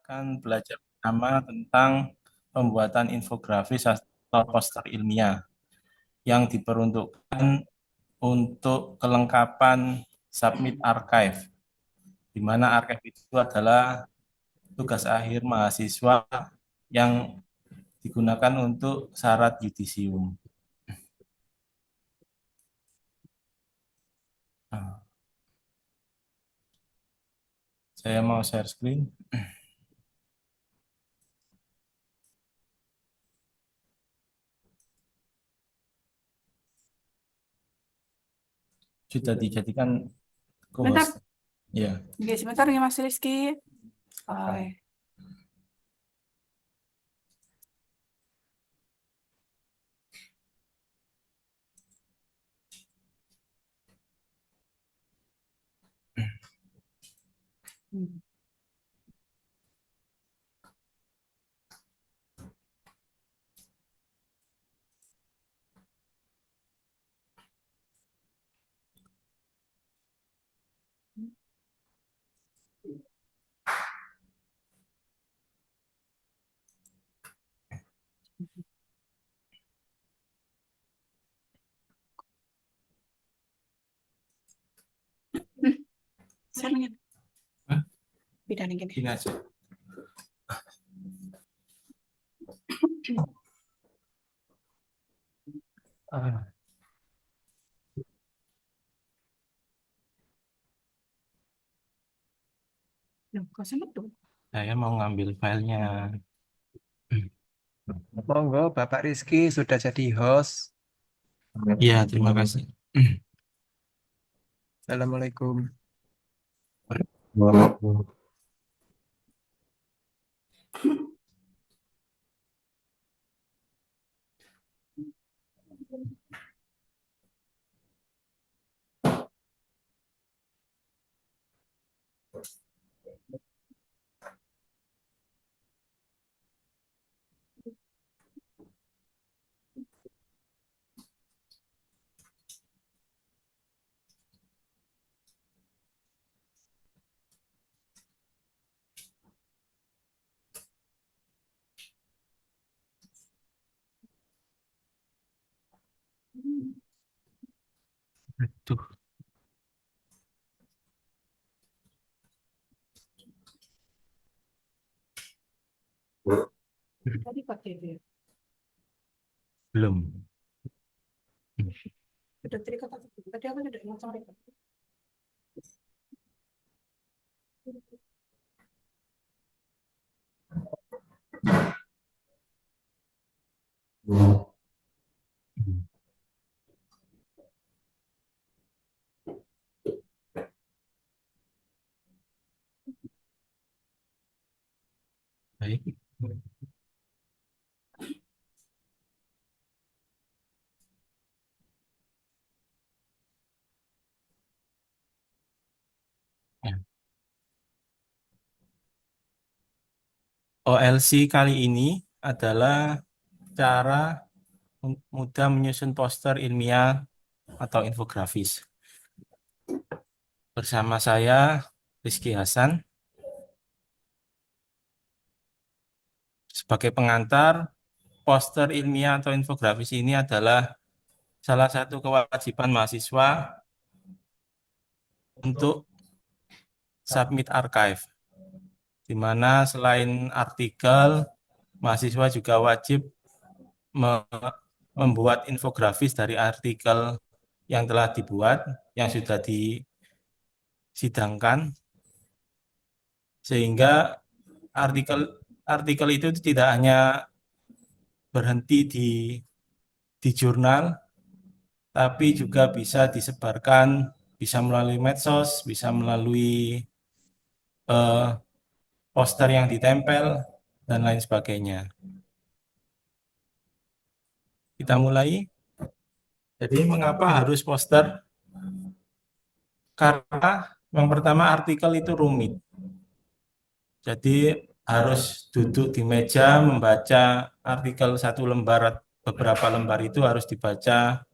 akan belajar bersama tentang pembuatan infografis atau poster ilmiah yang diperuntukkan untuk kelengkapan submit archive, di mana archive itu adalah tugas akhir mahasiswa yang digunakan untuk syarat yudisium. Nah, saya mau share screen. Sudah dijadikan Bentar, co-host. Ya. Oke, sebentar ya Mas Rizky. Oke. Hmm. Saya ingin Hah? bidang gini. Gini aja. Ah, Loh, kok sempet tuh? saya mau ngambil filenya. Monggo, Bapak Rizky sudah jadi host. Iya, terima kasih. Assalamualaikum. Aduh, Tadi pakai dia. belum. Udah tadi kata tadi aku tidak mau cari. Baik. Ya. OLC kali ini adalah cara mudah menyusun poster ilmiah atau infografis. Bersama saya, Rizky Hasan, sebagai pengantar. Poster ilmiah atau infografis ini adalah salah satu kewajiban mahasiswa untuk submit archive, di mana selain artikel, mahasiswa juga wajib membuat infografis dari artikel yang telah dibuat, yang sudah disidangkan, sehingga artikel itu tidak hanya berhenti di jurnal, tapi juga bisa disebarkan, bisa melalui medsos, bisa melalui poster yang ditempel, dan lain sebagainya. Kita mulai. Jadi mengapa harus poster? Karena yang pertama artikel itu rumit. Jadi harus duduk di meja membaca artikel satu lembar, beberapa lembar itu harus dibaca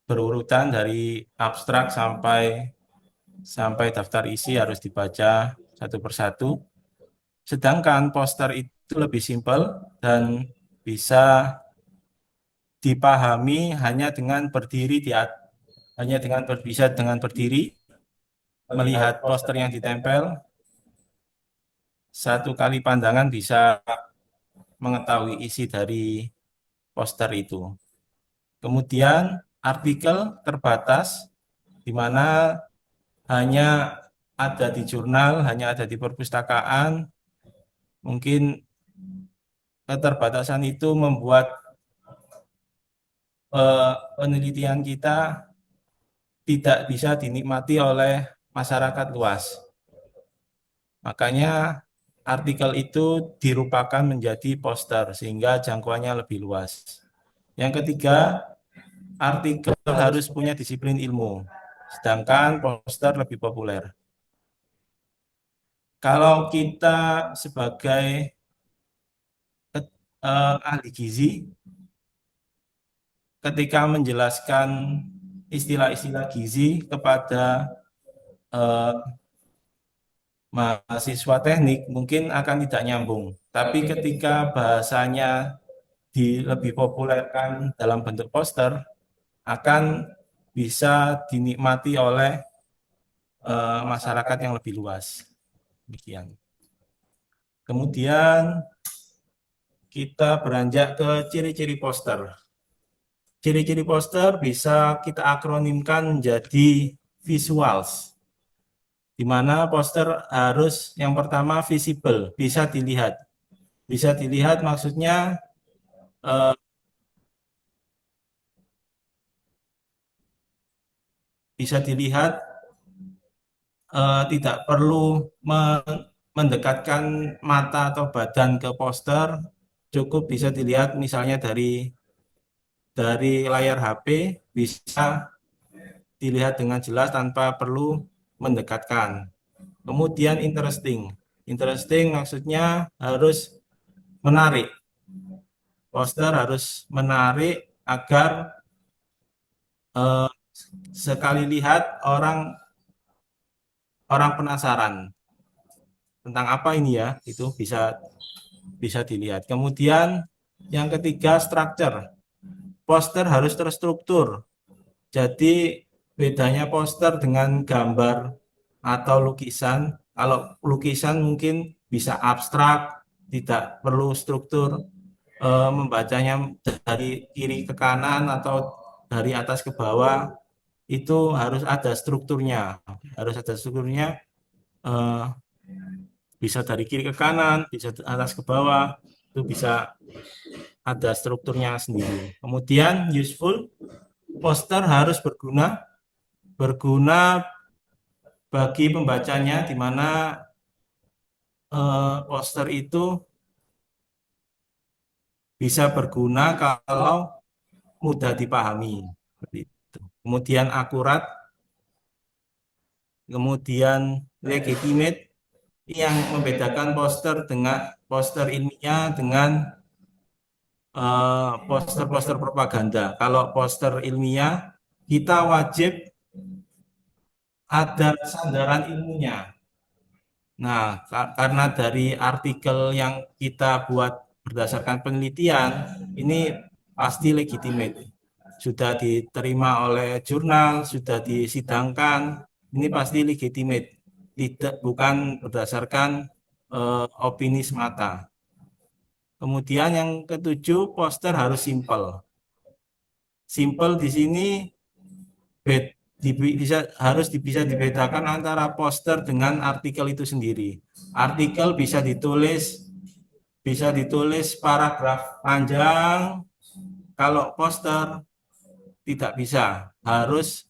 berurutan dari abstrak sampai daftar isi harus dibaca satu persatu. Sedangkan poster itu lebih simpel dan bisa dipahami hanya dengan berdiri bisa dengan berdiri melihat poster yang ditempel, satu kali pandangan bisa mengetahui isi dari poster itu. Kemudian artikel terbatas di mana hanya ada di jurnal, hanya ada di perpustakaan. Mungkin keterbatasan itu membuat penelitian kita tidak bisa dinikmati oleh masyarakat luas. Makanya artikel itu dirupakan menjadi poster sehingga jangkauannya lebih luas. Yang ketiga, artikel harus punya disiplin ilmu, sedangkan poster lebih populer. Kalau kita sebagai ahli gizi, ketika menjelaskan istilah-istilah gizi kepada mahasiswa teknik mungkin akan tidak nyambung. Tapi ketika bahasanya lebih populerkan dalam bentuk poster, akan bisa dinikmati oleh masyarakat yang lebih luas. Demikian. Kemudian kita beranjak ke ciri-ciri poster. Ciri-ciri poster bisa kita akronimkan menjadi visuals, di mana poster harus yang pertama visible, bisa dilihat. Bisa dilihat maksudnya tidak perlu mendekatkan mata atau badan ke poster, cukup bisa dilihat misalnya dari layar HP, bisa dilihat dengan jelas tanpa perlu mendekatkan. Kemudian interesting maksudnya harus menarik. Poster harus menarik agar sekali lihat orang penasaran tentang apa ini ya, itu bisa dilihat. Kemudian yang ketiga, structure. Poster harus terstruktur. Jadi bedanya poster dengan gambar atau lukisan, kalau lukisan mungkin bisa abstrak, tidak perlu struktur, membacanya dari kiri ke kanan atau dari atas ke bawah, itu harus ada strukturnya. Bisa dari kiri ke kanan, bisa atas ke bawah, itu bisa ada strukturnya sendiri. Kemudian useful, poster harus berguna bagi pembacanya, di mana poster itu bisa berguna kalau mudah dipahami. Kemudian akurat, kemudian legitimate, yang membedakan poster ilmiah dengan poster-poster propaganda. Kalau poster ilmiah, kita wajib ada sandaran ilmunya. Nah, karena dari artikel yang kita buat berdasarkan penelitian, ini pasti legitimate. Sudah diterima oleh jurnal, sudah disidangkan, ini pasti legitimate. Bukan berdasarkan opini semata. Kemudian yang ketujuh, poster harus simple. Simple di sini harus bisa dibedakan antara poster dengan artikel itu sendiri. Artikel bisa ditulis paragraf panjang, kalau poster tidak bisa, harus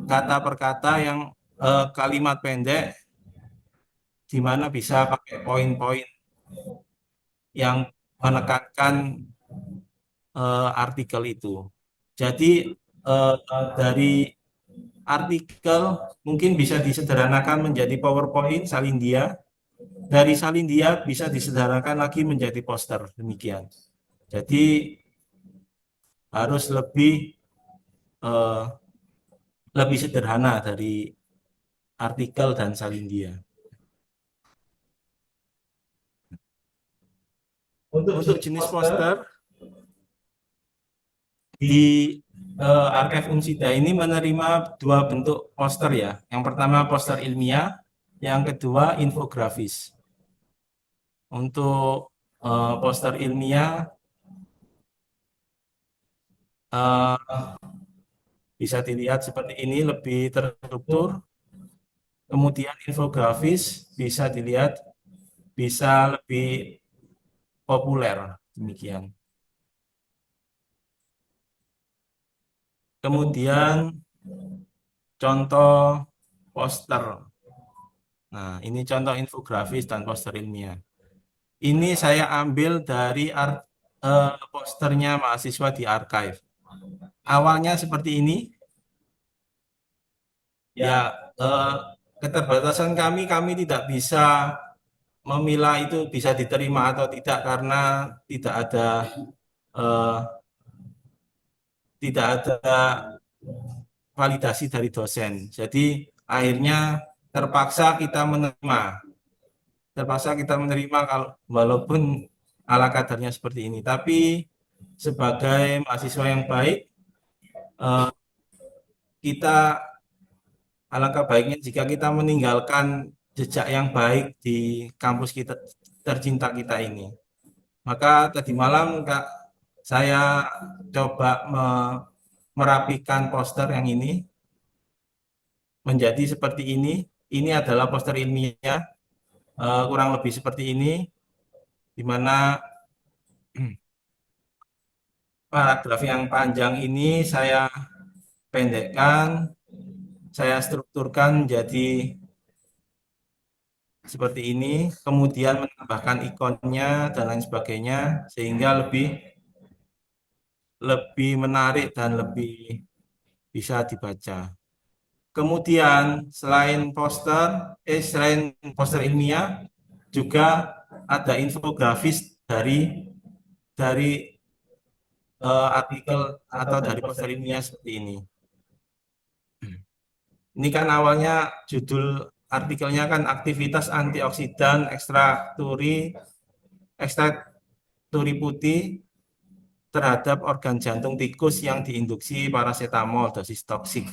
kata per kata yang kalimat pendek, di mana bisa pakai poin-poin yang menekankan artikel itu. Jadi dari artikel mungkin bisa disederhanakan menjadi PowerPoint Salindia. Dari Salindia bisa disederhanakan lagi menjadi poster. Demikian. Jadi harus lebih sederhana dari artikel dan Salindia. Untuk jenis poster di Archive Unsida ini menerima dua bentuk poster ya. Yang pertama poster ilmiah, yang kedua infografis. Untuk poster ilmiah bisa dilihat seperti ini, lebih terstruktur. Kemudian infografis bisa dilihat bisa lebih populer, demikian. Kemudian contoh poster. Nah, ini contoh infografis dan poster ilmiah. Ini saya ambil dari posternya mahasiswa di archive. Awalnya seperti ini. Ya, keterbatasan kami tidak bisa memilah itu bisa diterima atau tidak karena eh, tidak ada validasi dari dosen. Jadi akhirnya terpaksa kita menerima kalau walaupun ala kadarnya seperti ini. Tapi sebagai mahasiswa yang baik, kita alangkah baiknya jika kita meninggalkan jejak yang baik di kampus kita tercinta kita ini. Maka tadi malam Kak, saya coba merapikan poster yang ini menjadi seperti ini. Ini adalah poster ilmiah, kurang lebih seperti ini, di mana paragraf yang panjang ini saya pendekkan, saya strukturkan menjadi seperti ini, kemudian menambahkan ikonnya dan lain sebagainya, sehingga lebih menarik dan lebih bisa dibaca. Kemudian selain poster ilmiah, juga ada infografis dari artikel atau dari poster ilmiah seperti ini. Ini kan awalnya judul artikelnya kan aktivitas antioksidan ekstrakturi putih terhadap organ jantung tikus yang diinduksi parasetamol dosis toksik.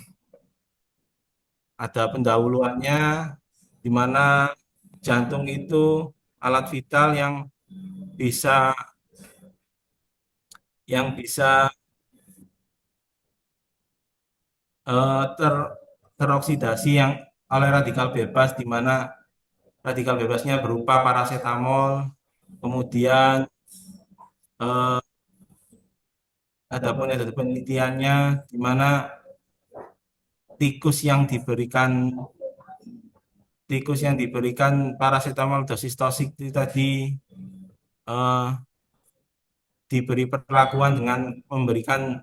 Ada pendahuluannya di mana jantung itu alat vital yang bisa teroksidasi yang oleh radikal bebas, di mana radikal bebasnya berupa parasetamol. Kemudian ada penelitiannya di mana tikus yang diberikan parasetamol dosis toksik itu tadi diberi perlakuan dengan memberikan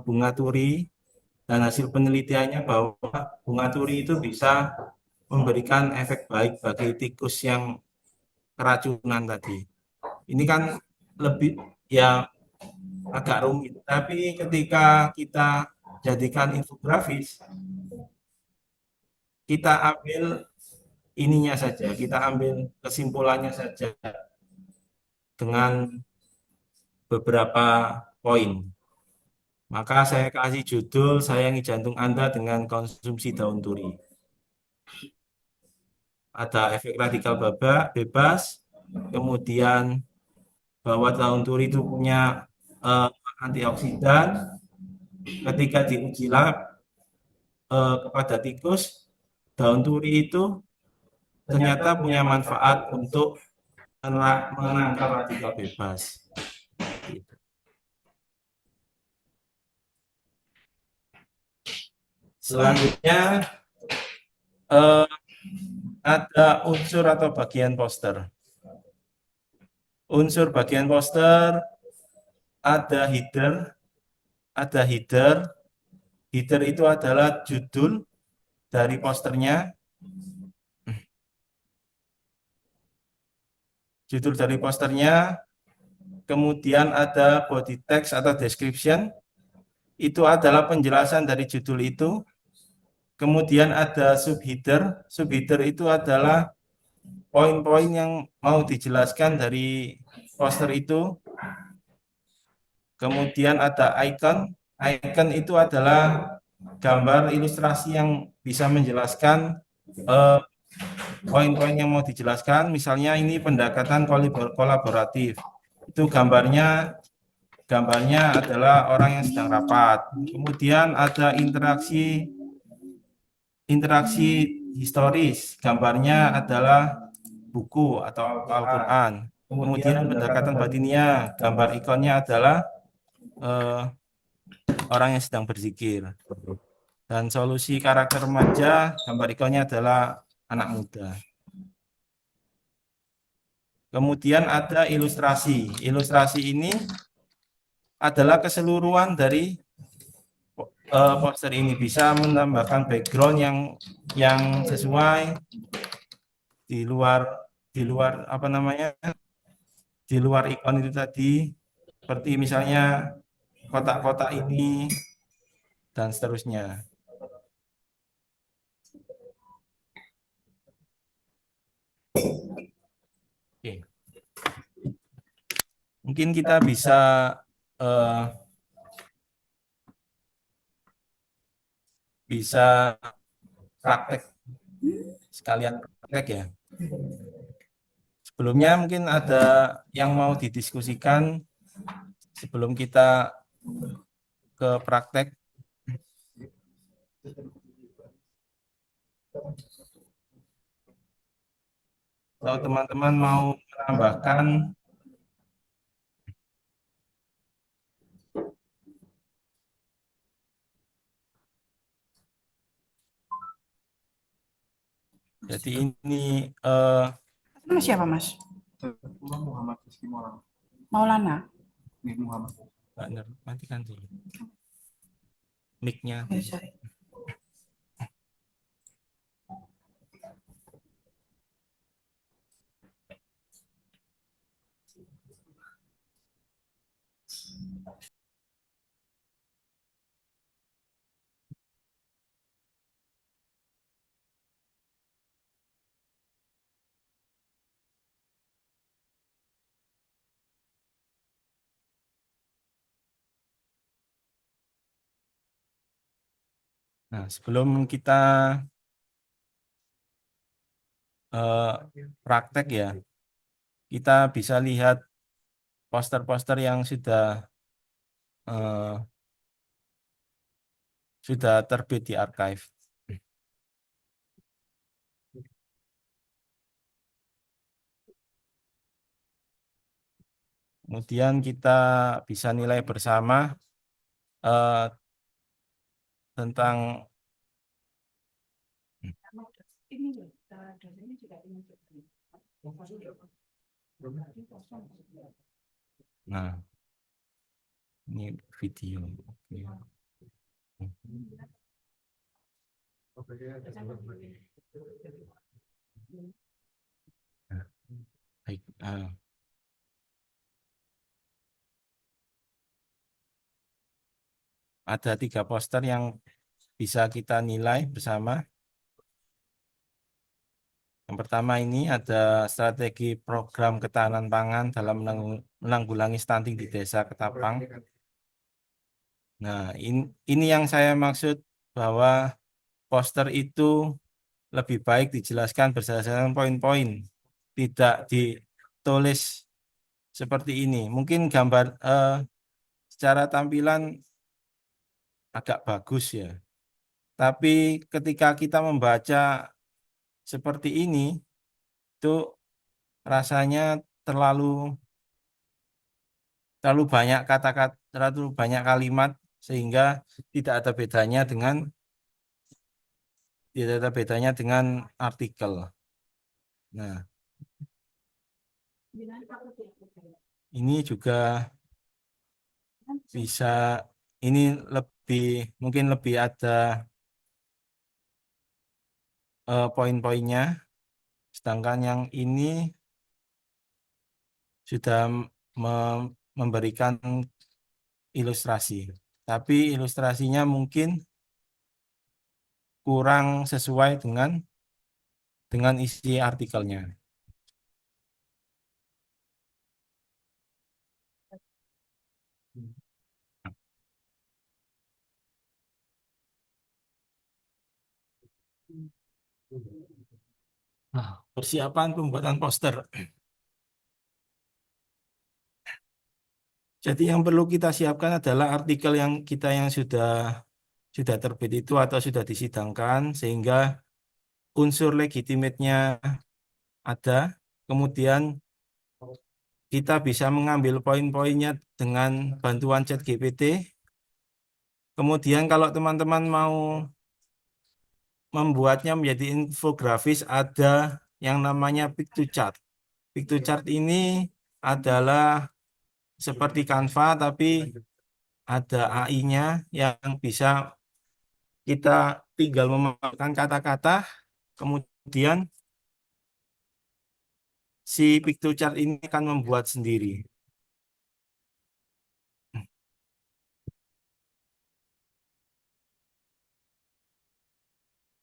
bunga turi, dan hasil penelitiannya bahwa bunga turi itu bisa memberikan efek baik bagi tikus yang keracunan tadi. Ini kan lebih ya agak rumit, tapi ketika kita jadikan infografis, kita ambil ininya saja, kita ambil kesimpulannya saja dengan beberapa poin. Maka saya kasih judul Sayangi Jantung Anda dengan Konsumsi Daun Turi. Ada efek radikal bebas, kemudian bahwa daun turi itu punya antioksidan. Ketika diuji lab kepada tikus, daun turi itu ternyata punya manfaat untuk menangkal radikal bebas. Selanjutnya ada unsur atau bagian poster. Unsur bagian poster ada header. Header itu adalah judul dari posternya. Judul dari posternya. Kemudian ada body text atau description. Itu adalah penjelasan dari judul itu. Kemudian ada subheader. Subheader itu adalah poin-poin yang mau dijelaskan dari poster itu. Kemudian ada icon. Icon itu adalah gambar ilustrasi yang bisa menjelaskan poin-poin yang mau dijelaskan. Misalnya ini pendekatan kolaboratif. Itu gambarnya adalah orang yang sedang rapat. Kemudian ada interaksi historis. Gambarnya adalah buku atau Al-Quran. Kemudian pendekatan batinnya, gambar ikonnya adalah orang yang sedang berzikir. Dan solusi karakter remaja, gambar ikonnya adalah anak muda. Kemudian ada ilustrasi. Ilustrasi ini adalah keseluruhan dari poster ini, bisa menambahkan background yang sesuai di luar apa namanya, di luar ikon itu tadi, seperti misalnya kotak-kotak ini dan seterusnya. Oke. Mungkin kita bisa praktek, sekalian praktek ya. Sebelumnya mungkin ada yang mau didiskusikan sebelum kita ke praktek. Kalau teman-teman mau menambahkan, jadi ini Nama siapa, Mas? Muhammad Rizky Maulana. Muhammad. Mbak matikan dulu mic-nya. Oh, sorry. Nah, sebelum kita praktek ya, kita bisa lihat poster-poster yang sudah terbit di archive. Kemudian kita bisa nilai bersama tentang Ini dosennya juga ini. nah, ini video. Nah, baik. Ada 3 poster yang bisa kita nilai bersama. Yang pertama ini ada strategi program ketahanan pangan dalam menanggulangi stunting di desa Ketapang. Nah, ini yang saya maksud bahwa poster itu lebih baik dijelaskan berdasarkan poin-poin, tidak ditulis seperti ini. Mungkin gambar secara tampilan agak bagus ya, tapi ketika kita membaca seperti ini, itu rasanya terlalu banyak kata-kata, terlalu banyak kalimat, sehingga tidak ada bedanya dengan artikel. Nah, ini juga bisa, ini mungkin lebih ada poin-poinnya, sedangkan yang ini sudah memberikan ilustrasi, tapi ilustrasinya mungkin kurang sesuai dengan isi artikelnya. Nah, persiapan pembuatan poster. Jadi yang perlu kita siapkan adalah artikel yang kita yang sudah terbit itu atau sudah disidangkan sehingga unsur legitimate-nya ada. Kemudian kita bisa mengambil poin-poinnya dengan bantuan ChatGPT. Kemudian kalau teman-teman mau membuatnya menjadi infografis ada yang namanya Piktochart. Piktochart ini adalah seperti Canva tapi ada AI-nya yang bisa kita tinggal memasukkan kata-kata, kemudian si Piktochart ini akan membuat sendiri.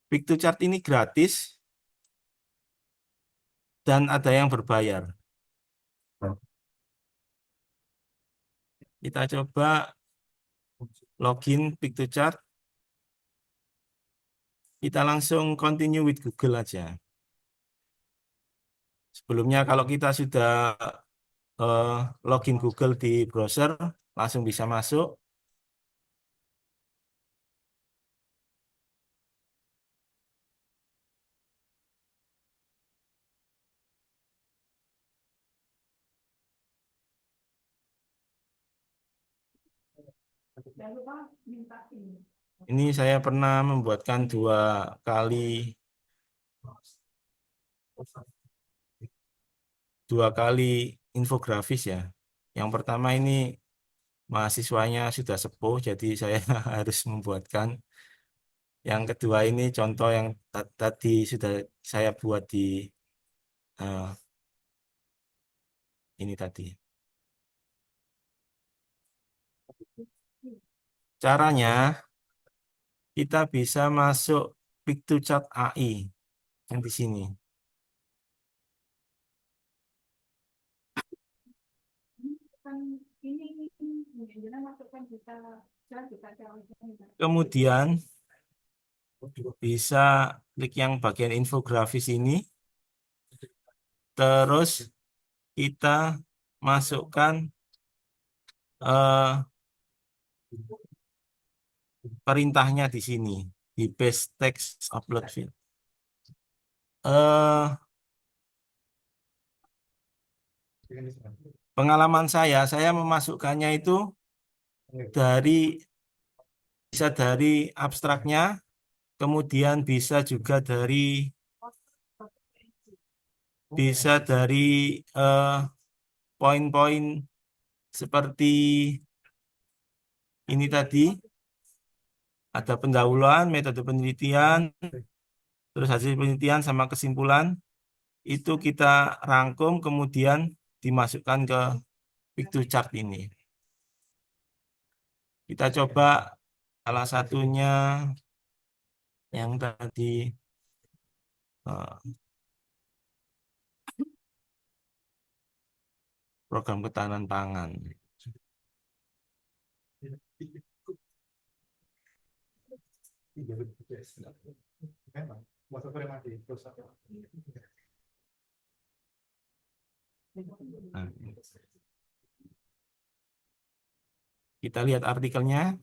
Piktochart ini gratis dan ada yang berbayar. Kita coba login Piktochart. Kita langsung continue with Google aja. Sebelumnya kalau kita sudah eh, login Google di browser, langsung bisa masuk. Jangan lupa minta ini. Ini saya pernah membuatkan dua kali infografis ya. Yang pertama ini mahasiswanya sudah sepuh, jadi saya harus membuatkan. Yang kedua ini contoh yang tadi sudah saya buat di eh, ini tadi. Caranya kita bisa masuk Piktochart AI yang di sini. Kan ini jangan masukkan kita jangan kita jauh. Kemudian bisa klik yang bagian infografis ini, terus kita masukkan eh, perintahnya di sini di paste text upload field. Eh, Pengalaman saya memasukkannya itu dari bisa dari abstraknya, kemudian bisa dari eh, poin-poin seperti ini tadi, ada pendahuluan, metode penelitian, terus hasil penelitian sama kesimpulan, itu kita rangkum kemudian dimasukkan ke Piktochart ini. Kita coba salah satunya yang tadi eh, program ketahanan pangan. Nah, kita lihat artikelnya.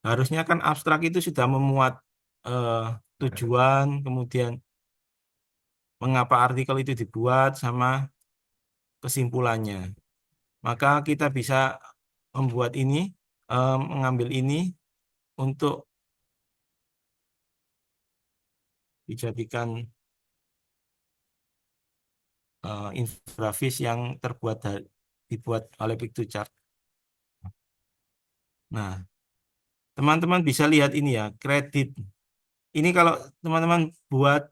Harusnya kan abstrak itu sudah memuat eh, tujuan, kemudian mengapa artikel itu dibuat, sama kesimpulannya. Maka kita bisa membuat ini, mengambil ini untuk dijadikan infografis yang dibuat oleh Piktochart. Nah, teman-teman bisa lihat ini ya, kredit. Ini kalau teman-teman buat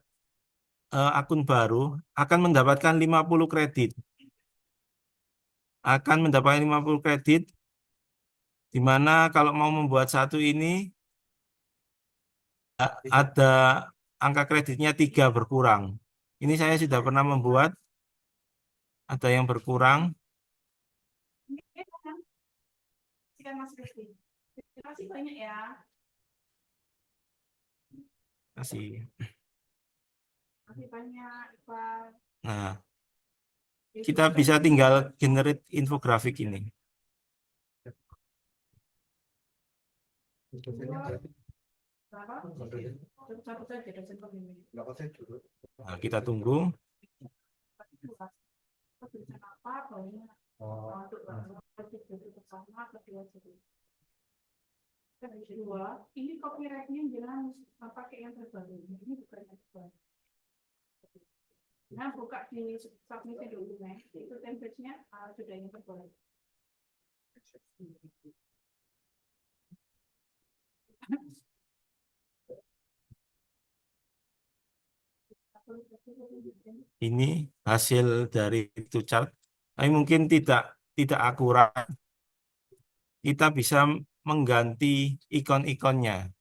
akun baru, akan mendapatkan 50 kredit. Akan mendapatkan 50 kredit, di mana kalau mau membuat satu ini, ada angka kreditnya 3 berkurang. Ini saya sudah pernah membuat. Ada yang berkurang? Ini kan, sikan Mas Rizky. Terima kasih banyak ya. Kasih. Terima kasih banyak, Iqbal. Nah, kita bisa tinggal generate infografik ini. Berapa? Satu saja dosen pembimbing. Nah, kita tunggu. Tulisan apa? Baunya untuk bersama kedua jadi. Kedua, ini copyrightnya jangan pakai yang terbaru. Ini bukan yang terbaru. Nah, buka di submisi dokumen, itu template-nya sudah yang terbaru. Ini hasil dari itu chart. Tapi mungkin tidak akurat. Kita bisa mengganti ikon-ikonnya.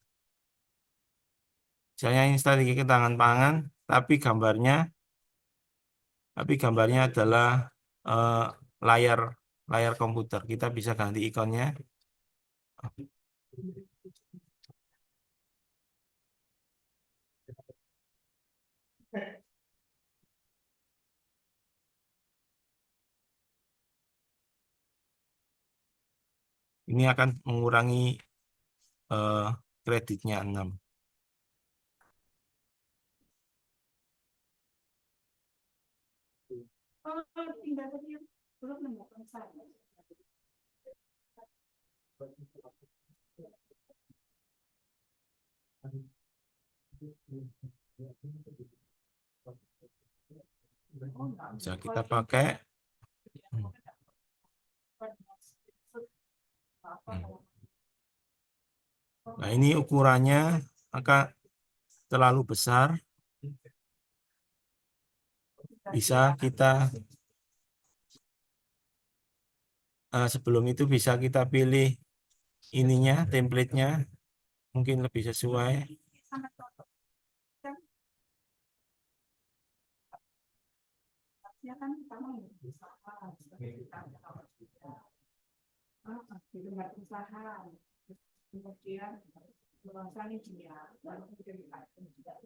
Misalnya ini strategi ketahanan pangan, tapi gambarnya adalah eh, layar layar komputer. Kita bisa ganti ikonnya. Ini akan mengurangi eh, kreditnya 6. Oh, tinggal tadi belum menemukan saya. Bisa kita pakai. Nah, ini ukurannya akan terlalu besar. Bisa kita sebelum itu bisa kita pilih ininya, template-nya mungkin lebih sesuai. Ya kan pertama di tempat usaha, kemudian merasani dia, baru kemudian kita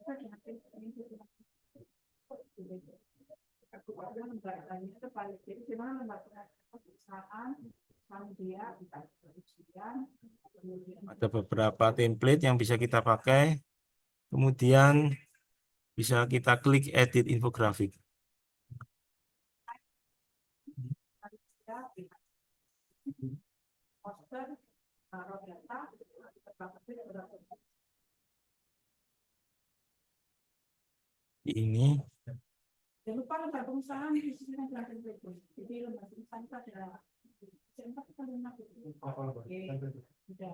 aku pada lembaganya itu balik jadi gimana lembaga perusahaan sama dia ujian kemudian Ada beberapa template yang bisa kita pakai. Kemudian bisa kita klik edit infografik. poster taruh data Ini jangan lupa lembaga perusahaan di sini yang belajar itu jadi lembaga perusahaan itu ada empat kali lima itu sudah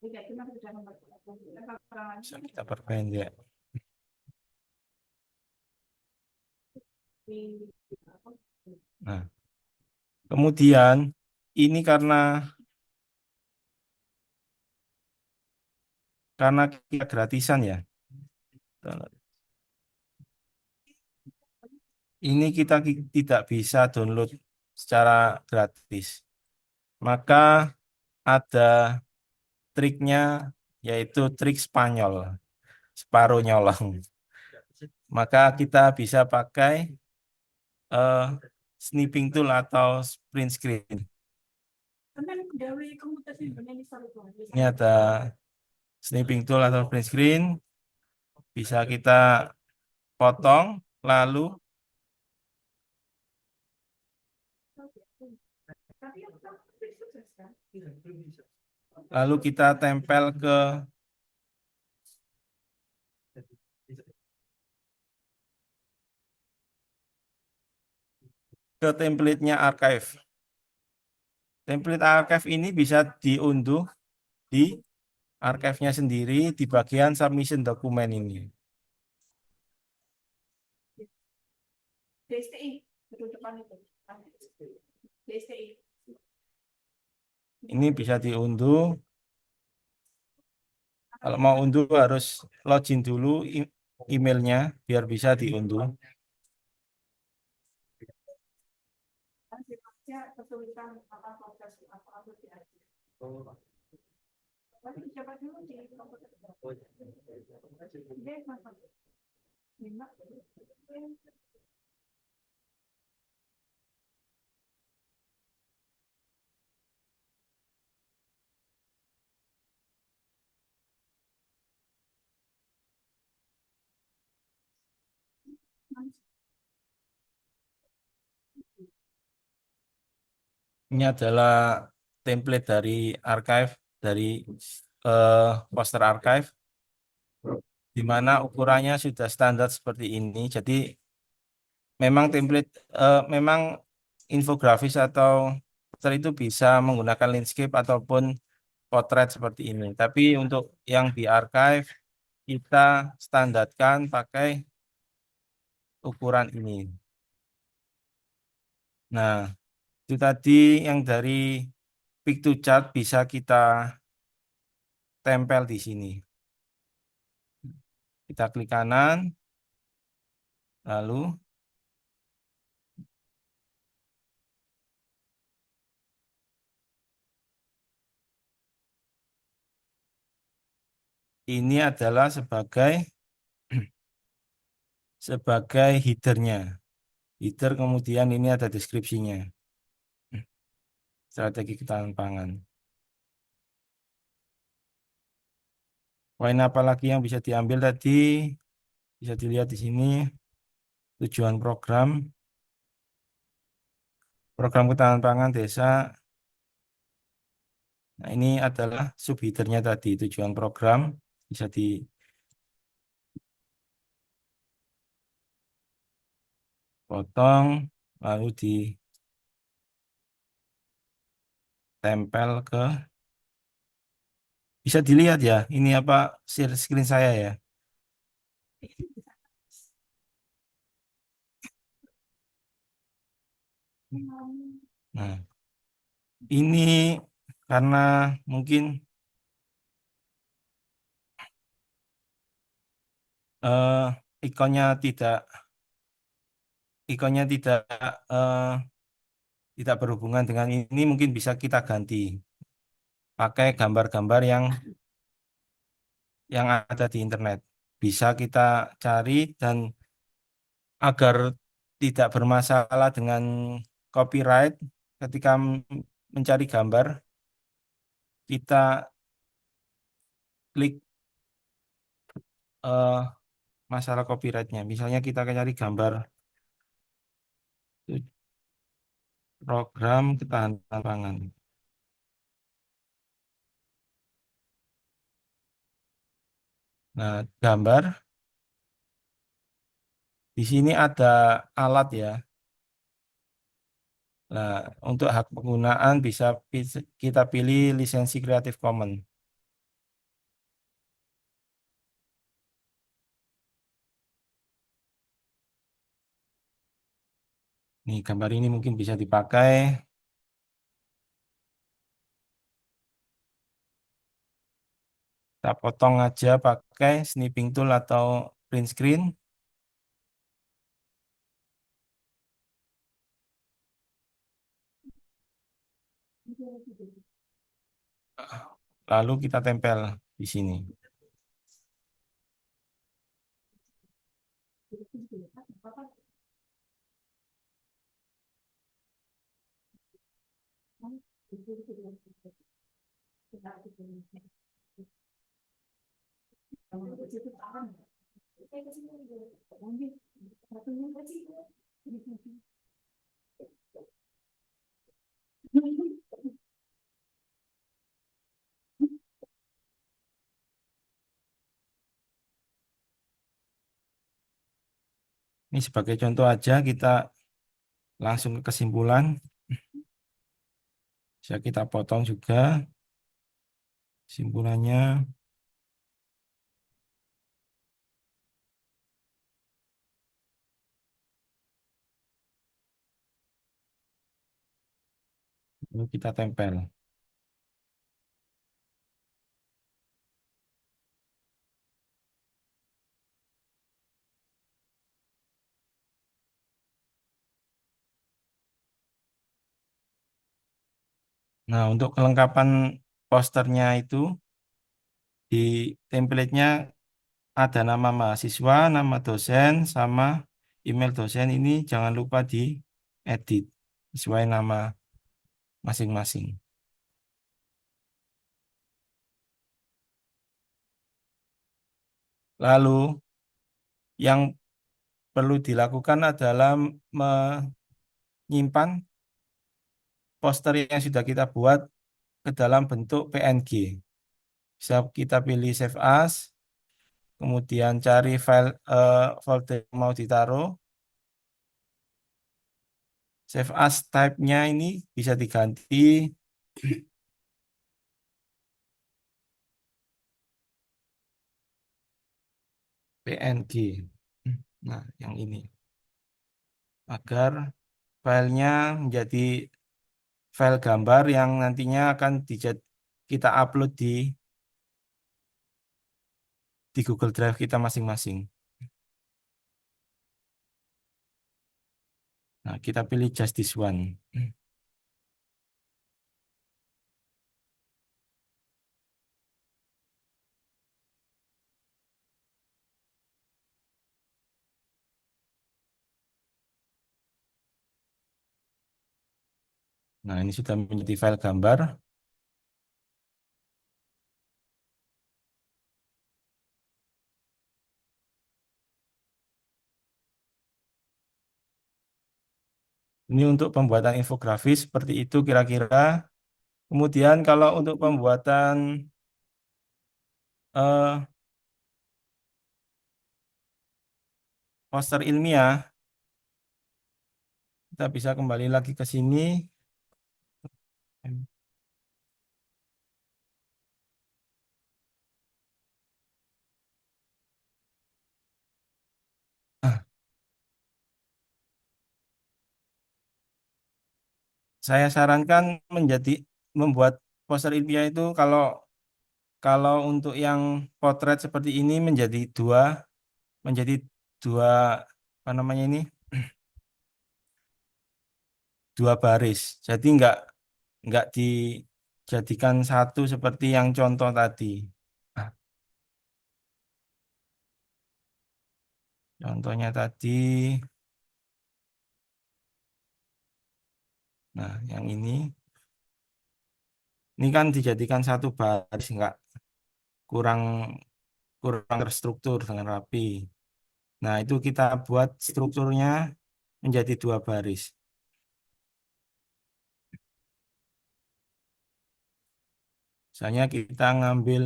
tidak cuma sudah lembaga bisa kita perpendek. Nah, kemudian ini karena kita gratisan ya. Ini kita tidak bisa download secara gratis. Maka ada triknya, yaitu trik Spanyol, separuh nyolong. Maka kita bisa pakai snipping tool atau print screen. Ini ada snipping tool atau print screen, bisa kita potong, lalu kita tempel ke template-nya archive. Template archive ini bisa diunduh di archive-nya sendiri di bagian submission dokumen ini. DSTI gedung depan itu DSTI Ini bisa diunduh. Kalau mau unduh harus login dulu emailnya biar bisa diunduh. dia kesulitan apa proses apa diajar. Tapi siapa dulu di komputer? Dia apa? Minat. Ini adalah template dari archive dari eh, poster archive, di mana ukurannya sudah standar seperti ini. Jadi memang template, memang infografis atau poster itu bisa menggunakan landscape ataupun potret seperti ini. Tapi untuk yang di archive kita standarkan pakai ukuran ini. Nah, itu tadi yang dari pick to chart bisa kita tempel di sini. Kita klik kanan, lalu ini adalah sebagai headernya. Header kemudian ini ada deskripsinya. Strategi ketahanan pangan. Poin apa lagi yang bisa diambil tadi? Bisa dilihat di sini. Tujuan program ketahanan pangan desa. Nah, ini adalah subheadernya tadi, tujuan program. Bisa dipotong, lalu ditempel ke. Bisa dilihat ya, ini apa share screen saya ya. Nah, ini karena mungkin eh, ikonnya tidak ikonnya eh, tidak berhubungan dengan ini, mungkin bisa kita ganti pakai gambar-gambar yang ada di internet. Bisa kita cari, dan agar tidak bermasalah dengan copyright ketika mencari gambar, kita klik eh, masalah copyrightnya. Misalnya kita cari gambar program ketahanan pangan. Nah, gambar di sini ada alat ya. Nah, untuk hak penggunaan bisa kita pilih lisensi Creative Commons. Nih, gambar ini mungkin bisa dipakai. Kita potong aja pakai snipping tool atau print screen. Lalu kita tempel di sini. Ini sebagai contoh aja, kita langsung ke kesimpulan. Bisa kita potong juga kesimpulannya. Lalu kita tempel. Nah, untuk kelengkapan posternya itu di template-nya ada nama mahasiswa, nama dosen, sama email dosen. Ini jangan lupa diedit sesuai nama masing-masing. Lalu yang perlu dilakukan adalah menyimpan poster yang sudah kita buat ke dalam bentuk PNG. Bisa kita pilih Save As, kemudian cari file folder yang mau ditaruh. Save As type-nya ini bisa diganti PNG. Nah, yang ini agar filenya menjadi file gambar yang nantinya akan kita upload di Google Drive kita masing-masing. Nah, kita pilih just this one. Nah, ini sudah menjadi file gambar. Ini untuk pembuatan infografis seperti itu kira-kira. Kemudian kalau untuk pembuatan eh, poster ilmiah, kita bisa kembali lagi ke sini. Saya sarankan membuat poster ilmiah itu kalau kalau untuk yang potret seperti ini menjadi dua apa namanya ini dua baris. Jadi nggak dijadikan satu seperti yang contoh tadi. Nah, contohnya tadi, nah yang ini kan dijadikan satu baris kurang kurang terstruktur dengan rapi. Nah itu kita buat strukturnya menjadi dua baris. Misalnya kita ngambil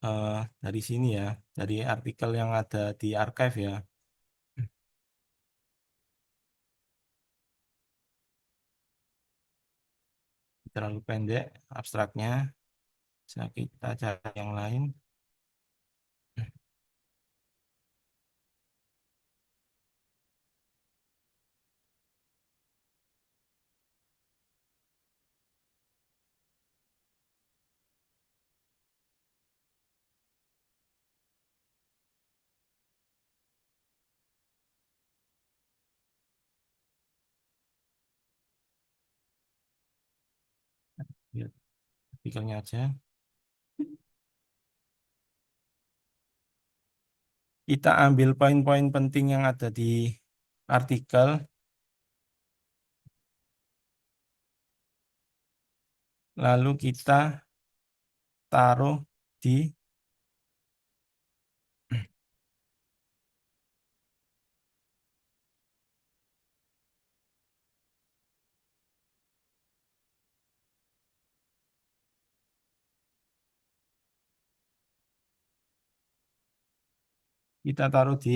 eh, dari sini ya, dari artikel yang ada di archive ya. Terlalu pendek abstraknya. Bisa kita cari yang lain. Lihat artikelnya aja. Kita ambil poin-poin penting yang ada di artikel, lalu kita taruh di kita taruh di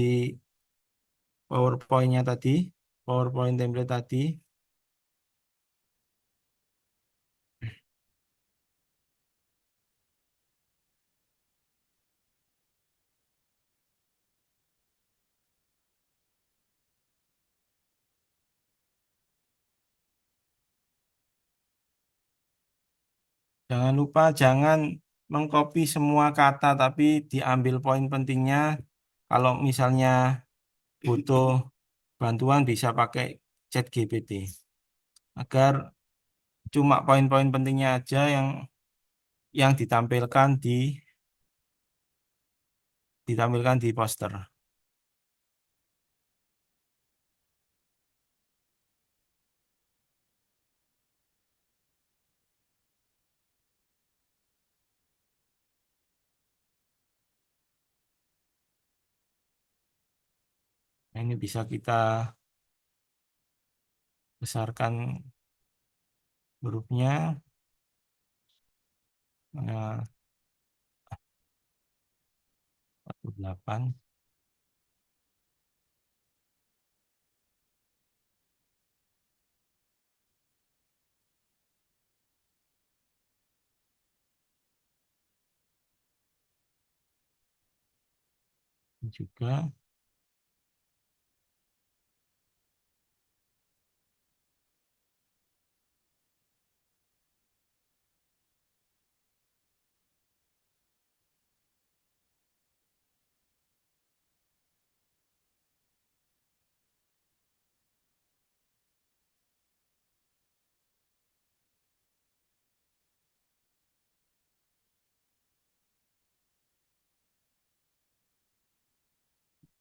PowerPoint-nya tadi, PowerPoint template tadi. Jangan lupa jangan mengcopy semua kata, tapi diambil poin pentingnya. Kalau misalnya butuh bantuan bisa pakai ChatGPT. agar cuma poin-poin pentingnya aja yang ditampilkan di poster. Nah, ini bisa kita besarkan hurufnya. Nah, 48 juga.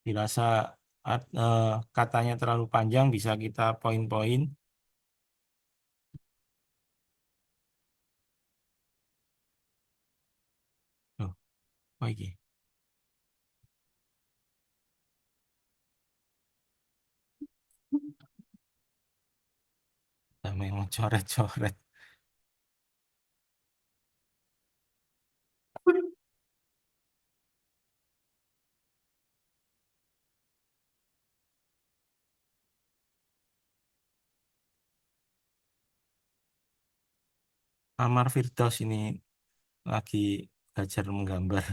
Dirasa katanya terlalu panjang, bisa kita poin-poin. Loh, oh iki. Nah, memang coret-coret. Amar Firdaus ini lagi belajar menggambar.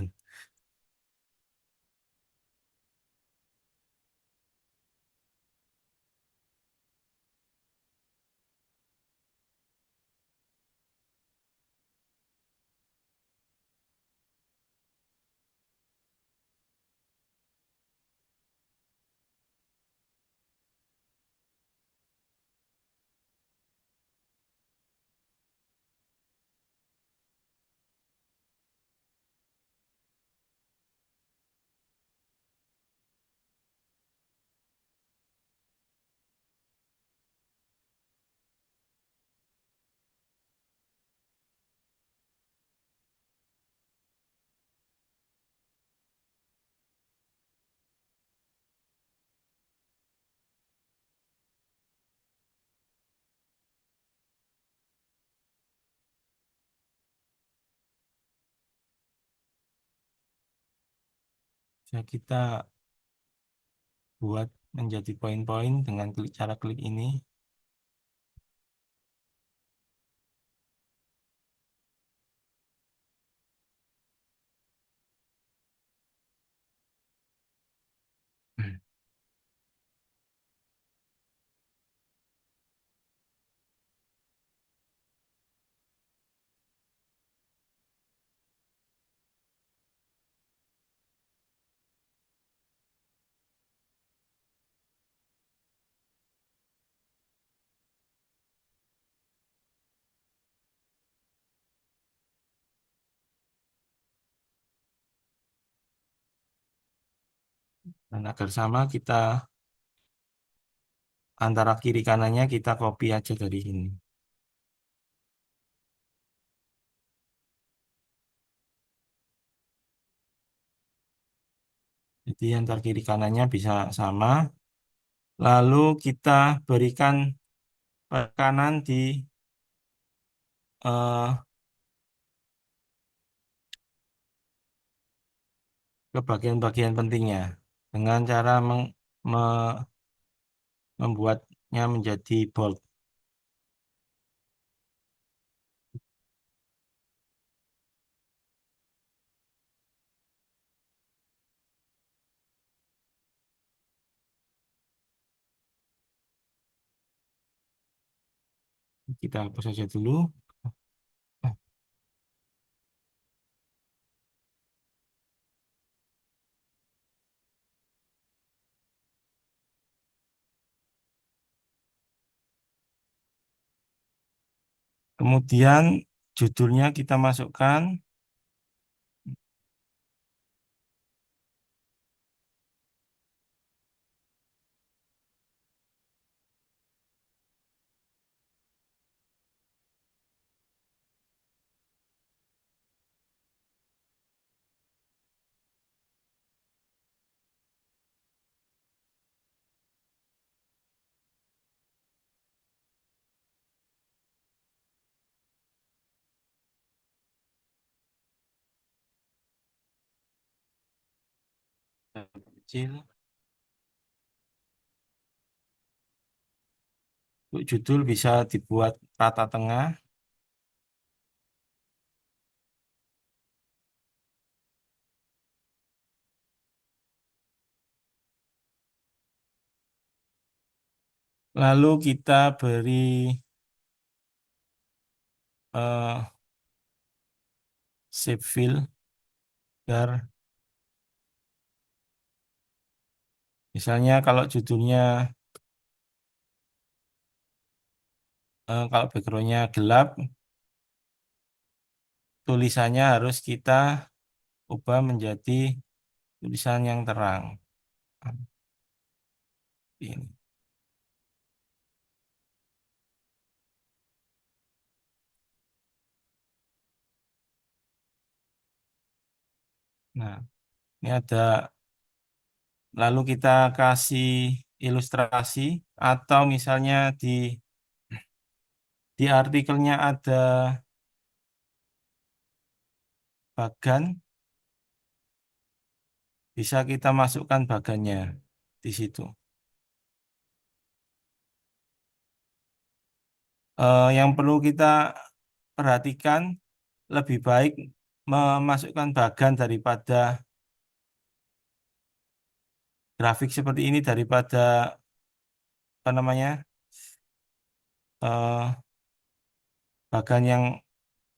Bisa kita buat menjadi poin-poin dengan cara klik ini. Dan agar sama, kita antara kiri kanannya kita copy aja dari sini. Jadi antar kiri kanannya bisa sama. Lalu kita berikan tekanan eh, ke bagian-bagian pentingnya dengan cara me- membuatnya menjadi bold. Kita hapus saja dulu. Kemudian judulnya kita masukkan. Kecil. Untuk judul bisa dibuat rata tengah. Lalu kita beri shape fill agar misalnya kalau judulnya kalau backgroundnya gelap, tulisannya harus kita ubah menjadi tulisan yang terang. Ini. Nah, ini ada. Lalu kita kasih ilustrasi atau misalnya di artikelnya ada bagan, bisa kita masukkan bagannya di situ. Yang perlu kita perhatikan, lebih baik memasukkan bagan daripada grafik seperti ini daripada apa namanya eh, bagan yang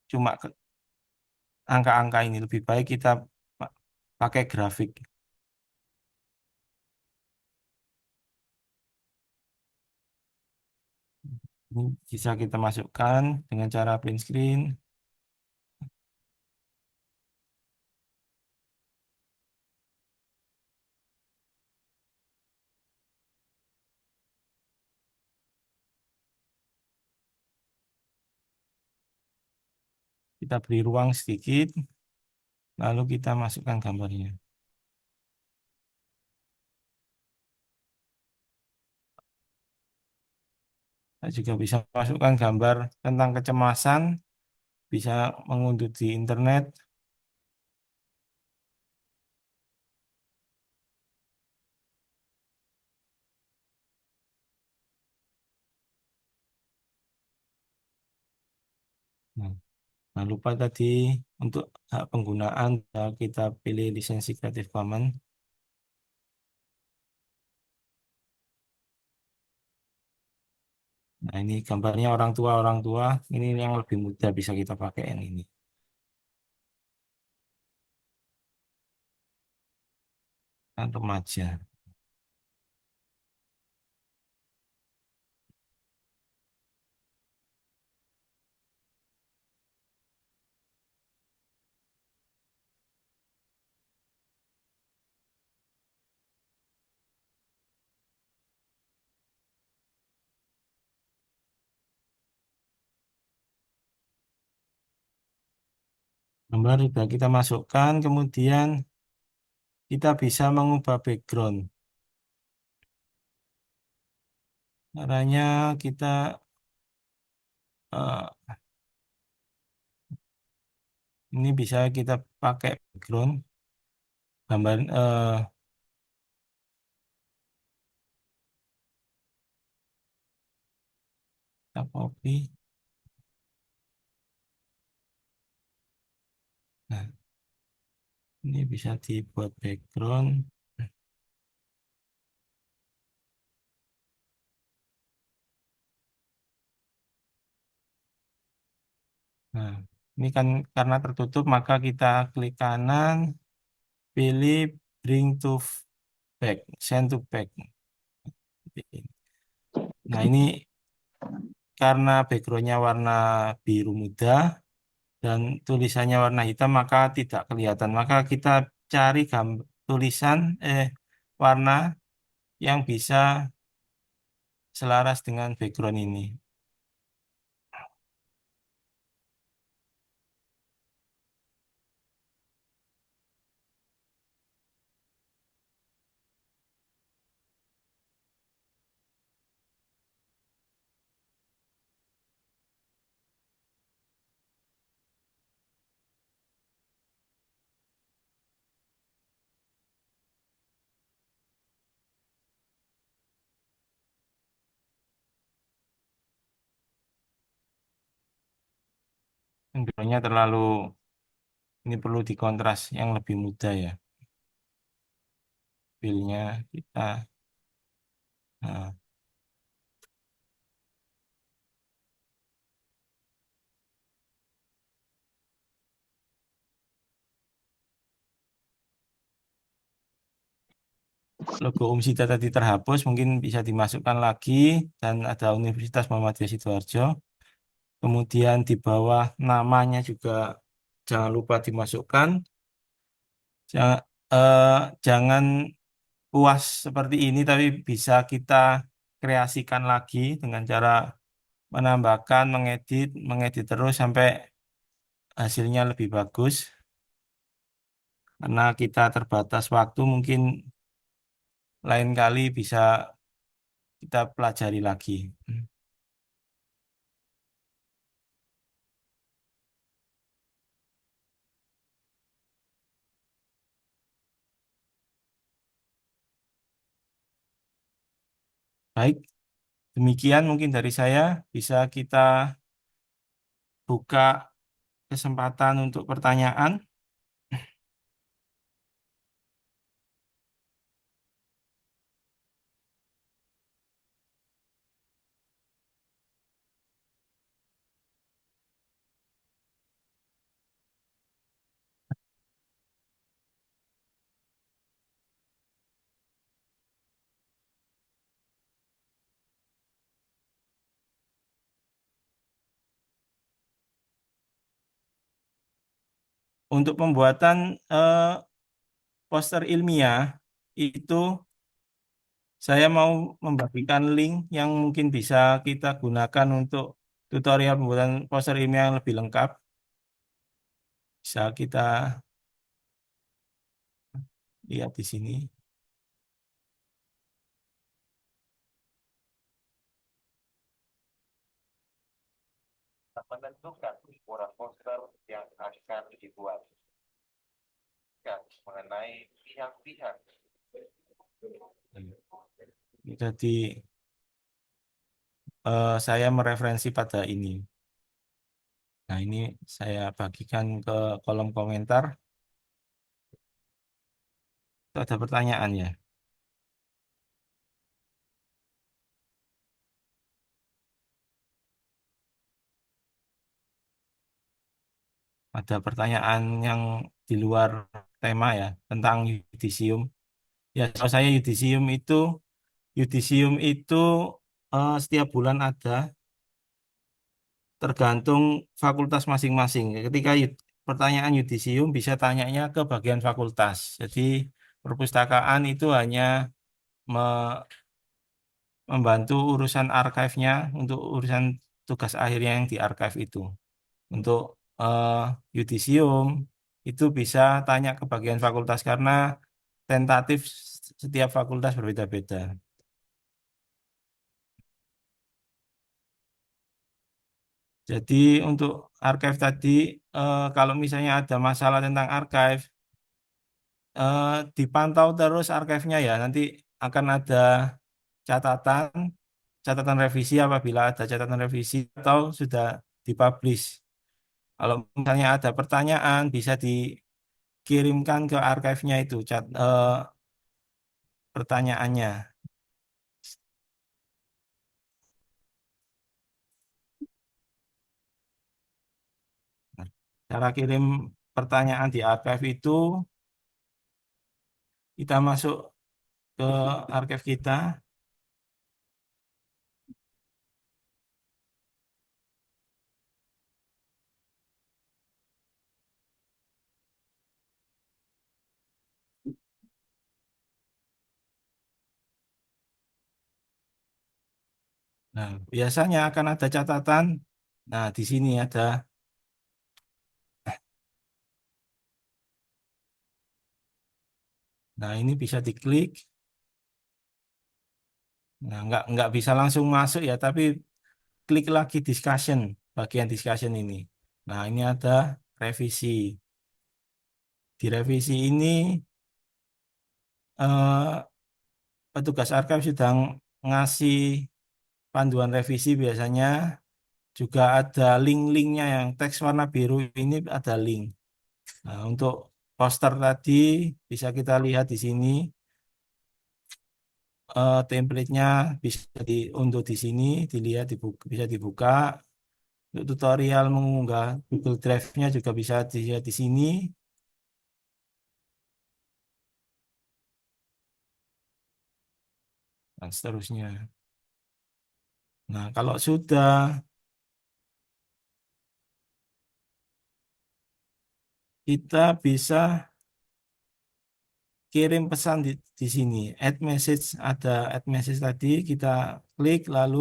cuma angka-angka ini. Lebih baik kita pakai grafik. Ini bisa kita masukkan dengan cara print screen. Kita beri ruang sedikit, lalu kita masukkan gambarnya. Kita juga bisa masukkan gambar tentang kecemasan, bisa mengunduh di internet. Nah, jangan lupa tadi untuk hak penggunaan kita pilih lisensi Creative Commons. Nah, ini gambarnya orang tua. Ini yang lebih mudah bisa kita pakai ini. Kan remaja. Gambar sudah kita masukkan, kemudian kita bisa mengubah background. Caranya kita eh, ini bisa kita pakai background gambar kita copy. Nah, ini bisa dibuat background. Nah, ini kan karena tertutup maka kita klik kanan, pilih bring to back, send to back. Nah, ini karena backgroundnya warna biru muda dan tulisannya warna hitam maka tidak kelihatan. Maka kita cari tulisan warna yang bisa selaras dengan background ini. Backgroundnya terlalu ini perlu dikontras yang lebih muda ya. Feel-nya kita. Nah, logo Umsida tadi terhapus, mungkin bisa dimasukkan lagi dan ada Universitas Muhammadiyah Sidoarjo. Kemudian di bawah namanya juga jangan lupa dimasukkan. Ja- eh, Jangan puas seperti ini, tapi bisa kita kreasikan lagi dengan cara menambahkan, mengedit, mengedit terus sampai hasilnya lebih bagus. Karena kita terbatas waktu, mungkin lain kali bisa kita pelajari lagi. Baik, demikian mungkin dari saya. Bisa kita buka kesempatan untuk pertanyaan. Untuk pembuatan poster ilmiah itu saya mau membagikan link yang mungkin bisa kita gunakan untuk tutorial pembuatan poster ilmiah yang lebih lengkap. Bisa kita lihat di sini. Menentukan ukuran poster yang akan dibuat mengenai pihak-pihak. Jadi saya mereferensi pada ini. Nah, ini saya bagikan ke kolom komentar. Itu ada pertanyaan ya. Ada pertanyaan yang di luar tema ya tentang yudisium. Ya, kalau saya yudisium itu setiap bulan ada, tergantung fakultas masing-masing. Ketika pertanyaan yudisium bisa tanyanya ke bagian fakultas. Jadi perpustakaan itu hanya me- membantu urusan archive-nya untuk urusan tugas akhirnya yang di archive itu. Untuk eh, yudisium itu bisa tanya ke bagian fakultas karena tentatif setiap fakultas berbeda-beda. Jadi untuk archive tadi, kalau misalnya ada masalah tentang archive, eh, dipantau terus archive-nya ya. Nanti akan ada catatan, catatan revisi apabila ada catatan revisi atau sudah dipublish. Kalau misalnya ada pertanyaan, bisa dikirimkan ke archive-nya itu pertanyaannya. Cara kirim pertanyaan di archive itu kita masuk ke archive kita. Nah, biasanya akan ada catatan. Nah, di sini ada. Nah, ini bisa diklik. Nah, nggak bisa langsung masuk ya, tapi klik lagi discussion, bagian discussion ini. Nah, ini ada revisi. Di revisi ini eh, petugas archive sedang ngasih panduan revisi biasanya juga ada link-linknya yang teks warna biru ini ada link. Nah, untuk poster tadi bisa kita lihat di sini template-nya bisa diunduh di sini, dilihat bisa dibuka. Untuk tutorial mengunggah Google Drive-nya juga bisa dilihat di sini. Dan seterusnya. Nah, kalau sudah kita bisa kirim pesan di sini. Add message, ada add message tadi, kita klik lalu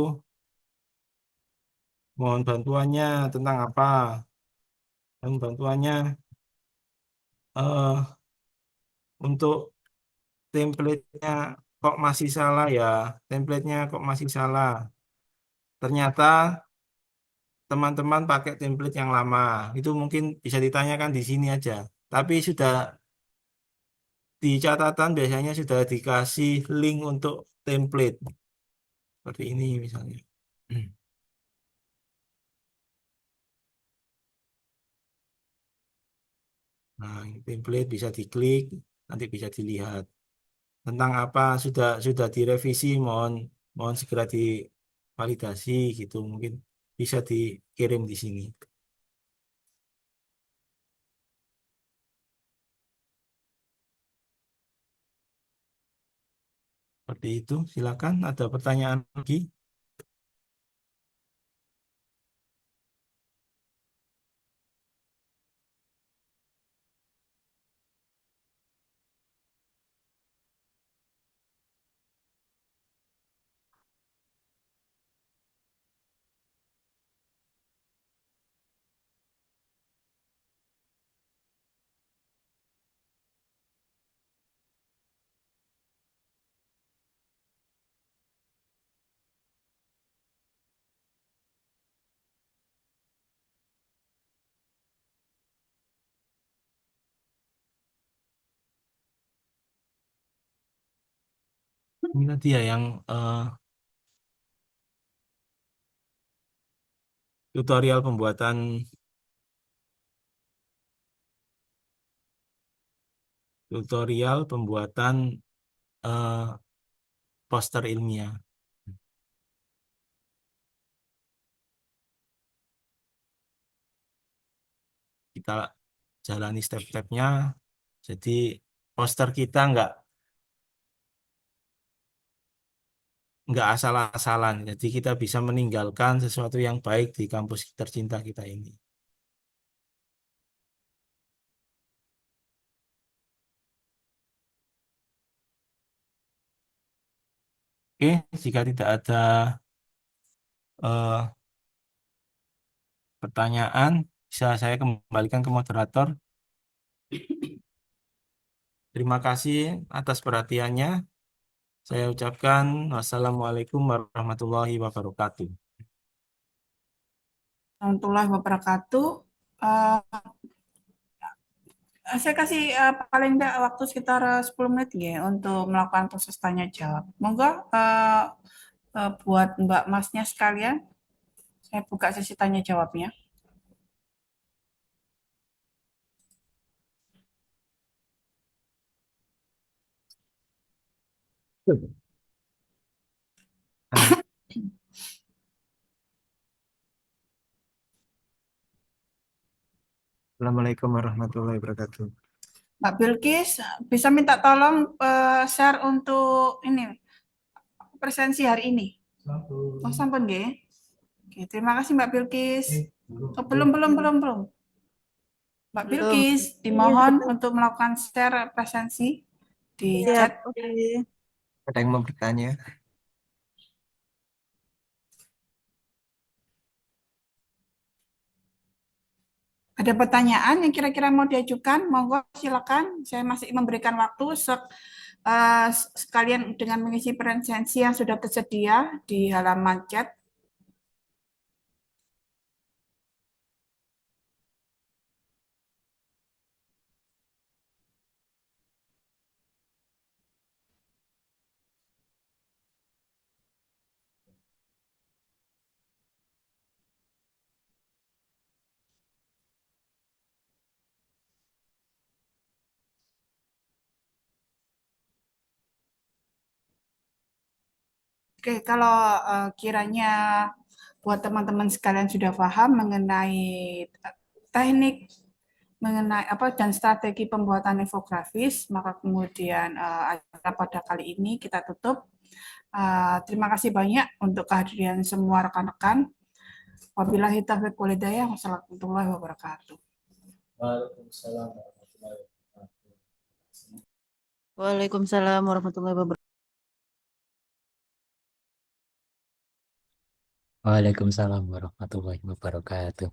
mohon bantuannya tentang apa. Mohon bantuannya eh, untuk template-nya kok masih salah ya. Template-nya kok masih salah. Ternyata teman-teman pakai template yang lama. Itu mungkin bisa ditanyakan di sini aja. Tapi sudah di catatan biasanya sudah dikasih link untuk template. Seperti ini misalnya. Nah, ini template bisa diklik, nanti bisa dilihat tentang apa sudah direvisi, mohon mohon segera divalidasi gitu, mungkin bisa dikirim di sini. Seperti itu, silakan ada pertanyaan lagi. Ini tadi ya yang tutorial pembuatan eh, poster ilmiah. Kita jalani step-stepnya. Jadi poster kita nggak asal-asalan. Jadi kita bisa meninggalkan sesuatu yang baik di kampus tercinta kita ini. Oke, jika tidak ada eh, pertanyaan, bisa saya kembalikan ke moderator. Terima kasih atas perhatiannya. Saya ucapkan wassalamualaikum warahmatullahi wabarakatuh. Warahmatullahi wabarakatuh. Saya kasih paling tidak waktu sekitar 10 menit ya untuk melakukan proses tanya jawab. Monggo buat Mbak Masnya sekalian, saya buka sesi tanya jawabnya. Assalamualaikum warahmatullahi wabarakatuh. Mbak Bilkis, bisa minta tolong share untuk ini presensi hari ini. Oh, sampun nggih. Oke, terima kasih Mbak Bilkis. Oh, belum. Mbak Bilkis, dimohon untuk melakukan share presensi di Siap, chat. oke. Ada yang mau bertanya? Ada pertanyaan yang kira-kira mau diajukan? Monggo silakan. Saya masih memberikan waktu sekalian dengan mengisi presensi yang sudah tersedia di halaman chat. Oke, kalau kiranya buat teman-teman sekalian sudah paham mengenai teknik mengenai apa dan strategi pembuatan infografis, maka kemudian acara pada kali ini kita tutup. Terima kasih banyak untuk kehadiran semua rekan-rekan. Wabillahi taufiq wal hidayah. Wassalamualaikum warahmatullahi wabarakatuh. Waalaikumsalam warahmatullahi wabarakatuh. Waalaikumsalam warahmatullahi wabarakatuh. Waalaikumsalam warahmatullahi wabarakatuh.